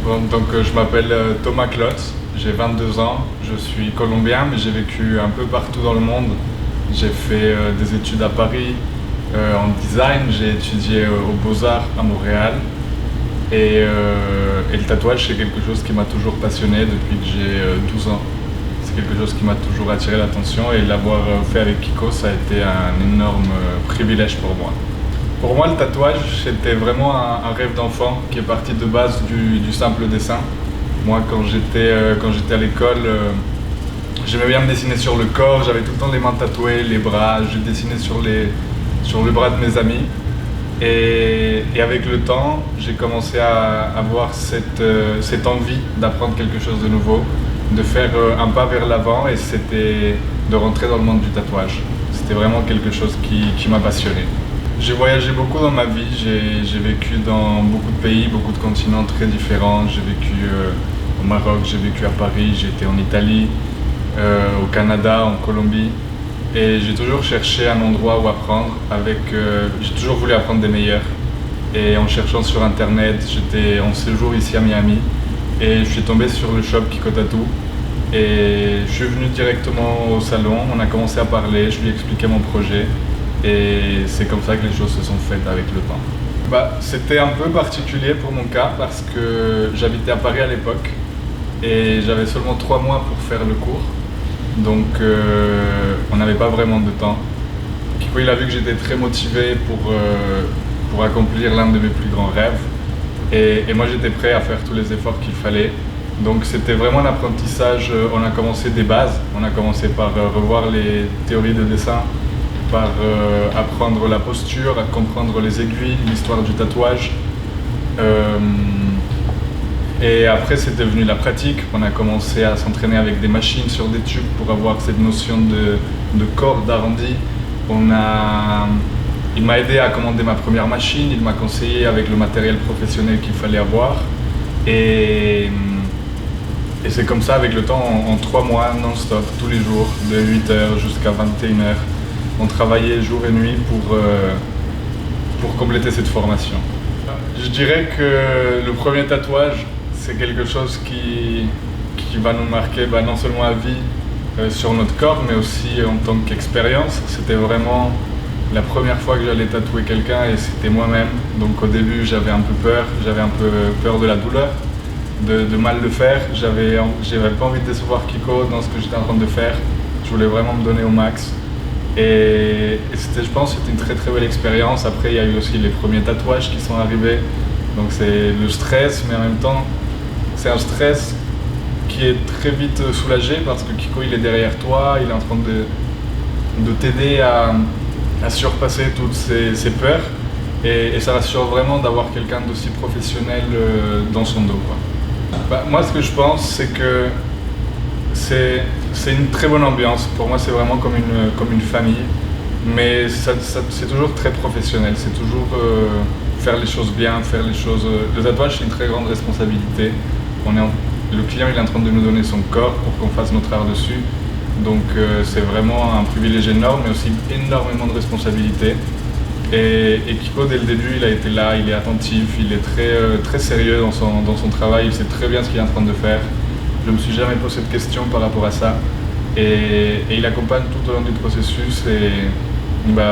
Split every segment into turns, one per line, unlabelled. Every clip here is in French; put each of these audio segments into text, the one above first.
Bon, je m'appelle Thomas Klotz, j'ai 22 ans, je suis colombien mais j'ai vécu un peu partout dans le monde. J'ai fait des études à Paris en design, j'ai étudié aux Beaux-Arts à Montréal et le tatouage c'est quelque chose qui m'a toujours passionné depuis que j'ai 12 ans. C'est quelque chose qui m'a toujours attiré l'attention et l'avoir fait avec Kiko ça a été un énorme privilège pour moi. Pour moi, le tatouage, c'était vraiment un rêve d'enfant qui est parti de base du simple dessin. Moi, quand j'étais à l'école, j'aimais bien me dessiner sur le corps, j'avais tout le temps les mains tatouées, les bras, je dessinais sur le bras de mes amis. Et avec le temps, j'ai commencé à avoir cette envie d'apprendre quelque chose de nouveau, de faire un pas vers l'avant, et c'était de rentrer dans le monde du tatouage. C'était vraiment quelque chose qui m'a passionné. J'ai voyagé beaucoup dans ma vie, j'ai vécu dans beaucoup de pays, beaucoup de continents très différents. J'ai vécu au Maroc, j'ai vécu à Paris, j'ai été en Italie, au Canada, en Colombie. Et j'ai toujours cherché un endroit où apprendre j'ai toujours voulu apprendre des meilleurs. Et en cherchant sur internet, j'étais en séjour ici à Miami et je suis tombé sur le shop Kiko Tattoo. Et je suis venu directement au salon, on a commencé à parler, je lui ai expliqué mon projet. Et c'est comme ça que les choses se sont faites avec le temps. C'était un peu particulier pour mon cas parce que j'habitais à Paris à l'époque et j'avais seulement 3 mois pour faire le cours. Donc on n'avait pas vraiment de temps. Kiko il a vu que j'étais très motivé pour accomplir l'un de mes plus grands rêves. Et moi j'étais prêt à faire tous les efforts qu'il fallait. Donc c'était vraiment un apprentissage, on a commencé des bases. On a commencé par revoir les théories de dessin, par apprendre la posture, à comprendre les aiguilles, l'histoire du tatouage. Et après c'est devenu la pratique, on a commencé à s'entraîner avec des machines sur des tubes pour avoir cette notion de corde arrondie. Il m'a aidé à commander ma première machine, il m'a conseillé avec le matériel professionnel qu'il fallait avoir. Et c'est comme ça avec le temps, en 3 mois non-stop, tous les jours, de 8h jusqu'à 21h. On travaillait jour et nuit pour compléter cette formation. Je dirais que le premier tatouage, c'est quelque chose qui va nous marquer non seulement à vie sur notre corps, mais aussi en tant qu'expérience. C'était vraiment la première fois que j'allais tatouer quelqu'un et c'était moi-même. Donc au début, j'avais un peu peur de la douleur, de mal le faire. J'avais pas envie de décevoir Kiko dans ce que j'étais en train de faire. Je voulais vraiment me donner au max. Et je pense que c'était une très très belle expérience. Après, il y a eu aussi les premiers tatouages qui sont arrivés. Donc c'est le stress, mais en même temps, c'est un stress qui est très vite soulagé parce que Kiko il est derrière toi, il est en train de t'aider à surpasser toutes ces peurs. Et ça rassure vraiment d'avoir quelqu'un d'aussi professionnel dans son dos, quoi. Moi, ce que je pense, c'est que c'est une très bonne ambiance. Pour moi, c'est vraiment comme une famille. Mais c'est toujours très professionnel. C'est toujours faire les choses bien, faire les choses... Le tatouage, c'est une très grande responsabilité. Le client, il est en train de nous donner son corps pour qu'on fasse notre art dessus. Donc, c'est vraiment un privilège énorme, mais aussi énormément de responsabilités. Et Kiko, dès le début, il a été là, il est attentif, il est très sérieux dans son travail. Il sait très bien ce qu'il est en train de faire. Je ne me suis jamais posé de questions par rapport à ça. Et il accompagne tout au long du processus et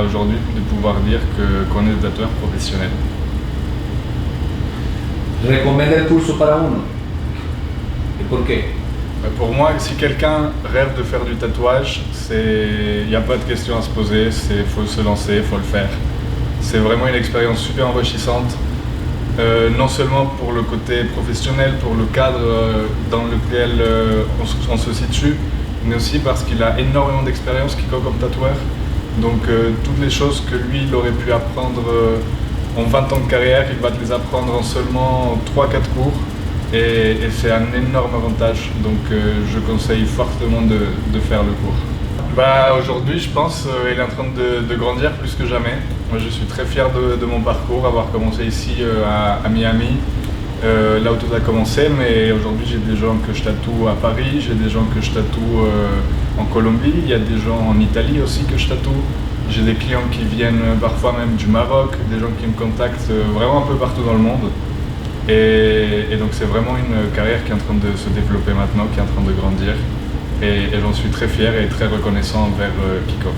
aujourd'hui de pouvoir dire qu'on est des tatoueurs professionnels.
¿Recomienda el curso para uno? ¿Y por qué?
Pour moi, si quelqu'un rêve de faire du tatouage, il n'y a pas de questions à se poser, il faut se lancer, il faut le faire. C'est vraiment une expérience super enrichissante. Non seulement pour le côté professionnel, pour le cadre dans lequel on se situe, mais aussi parce qu'il a énormément d'expérience Kiko comme tatoueur. Donc toutes les choses que lui il aurait pu apprendre en 20 ans de carrière, il va te les apprendre en seulement 3-4 cours. Et c'est un énorme avantage, donc je conseille fortement de faire le cours. Aujourd'hui, je pense qu'il est en train de grandir plus que jamais. Moi, je suis très fier de mon parcours, avoir commencé ici à Miami, là où tout a commencé. Mais aujourd'hui, j'ai des gens que je tatoue à Paris, j'ai des gens que je tatoue en Colombie, il y a des gens en Italie aussi que je tatoue. J'ai des clients qui viennent parfois même du Maroc, des gens qui me contactent vraiment un peu partout dans le monde. Et donc c'est vraiment une carrière qui est en train de se développer maintenant, qui est en train de grandir. Et j'en suis très fier et très reconnaissant envers Kiko.